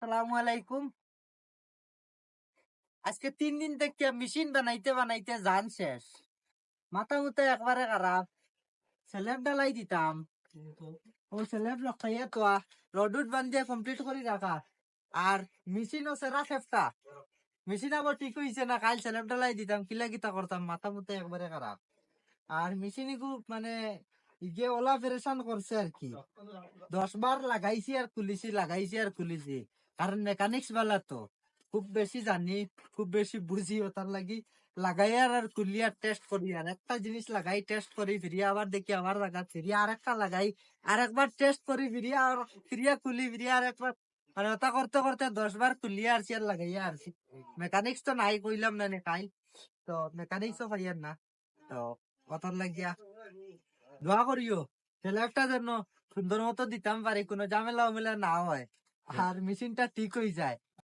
সালামু আলাইকুম। আজকে 3 দিন থেকে মেশিন বানাইতে বানাইতে জান শেষ, মাথা মুথা একবারে খারাপ। স্যালাড ডালাই দিতাম, ও স্যালাড লখাইয়া তো রডুট বান্ধিয়া কমপ্লিট করে রাখা। আর মেশিনও সেরা ফেফটা, মেশিন আবার ঠিক হইছে না। কাল স্যালাড ডালাই দিতাম, কিলা কিতা করতাম, মাথা মুথা একবারে খারাপ। আর মেশিন খুব মানে ইগে ওলা পেরেশান করছে আর কি। 10 বার লাগাইছি আর খুলিছি, লাগাইছি আর খুলিছি। কারণ মেকানিক্স বালা তো খুব বেশি জানি, খুব বেশি বুঝি, ওটার লাগি লাগাই আর খুলি আর টেস্ট করি। আর একটা জিনিস লাগাই টেস্ট করি, ফিরিয়া আবার দেখি আবার লাগা, ফিরিয়া আর একটা লাগাই, আর একবার টেস্ট করি, ফিরিয়া আর ফিরিয়া খুলি, ফিরিয়া আর একবার। মানে ওটা করতে করতে 10 বার খুলিয়া আর আর লাগাইয়া আর মেকানিক্স তো নাই কইলাম না কাই। তো মেকানিক্সও পাইয়ার না। তো কতর লাগিয়া দোয়া করিও একটা যেন সুন্দর মতো দিতাম পারি, কোনো ঝামেলা উমেলা না হয় আর মেশিনটা ঠিক হয়ে যায়।